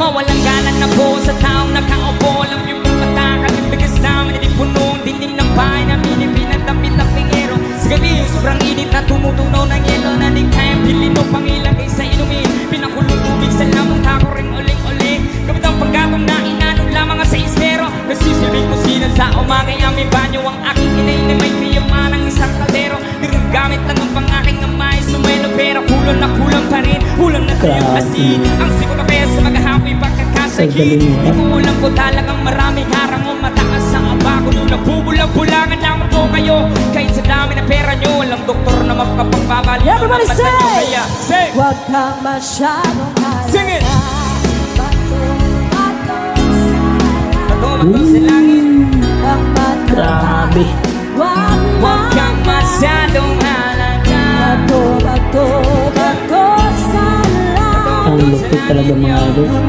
mawalang galang na po sa taong nakaupo. Alam yung mga matakal yung bigas namin, hindi punong dingding ng bahay namin, pinagdamit ang pingero. Sa gabi sobrang init na tumutunaw ng yelo na di kayang bilhin o pangilagay sa inumin. Pinakulong tubig sa lamang ako ring uling-uling. Gamit ang paggatong na inanong lamang sa isero. Nasisilip ko sila sa umagay aming banyo. Ang aking inay na may piyaman ng isang kaldero. Gamit lang ang pang-aking kamay sumelo pero kulang na kulang pa rin. Kulang na kayo kasi ang siko na pesa maghahapoy pagkakasahin. Di ko ulam ko talagang maraming harang o mataas sa abago. Nung nabubulang-bulangan lamang po kayo. Kahit sa dami ng pera nyo, walang doktor na mapapagpabali. Everybody say! Huwag kang masyadong Sing it! Bato sa langit. Grabe. Huwag kang masyadong halaga. Bato sa langit. Ang lupit talaga mga idol.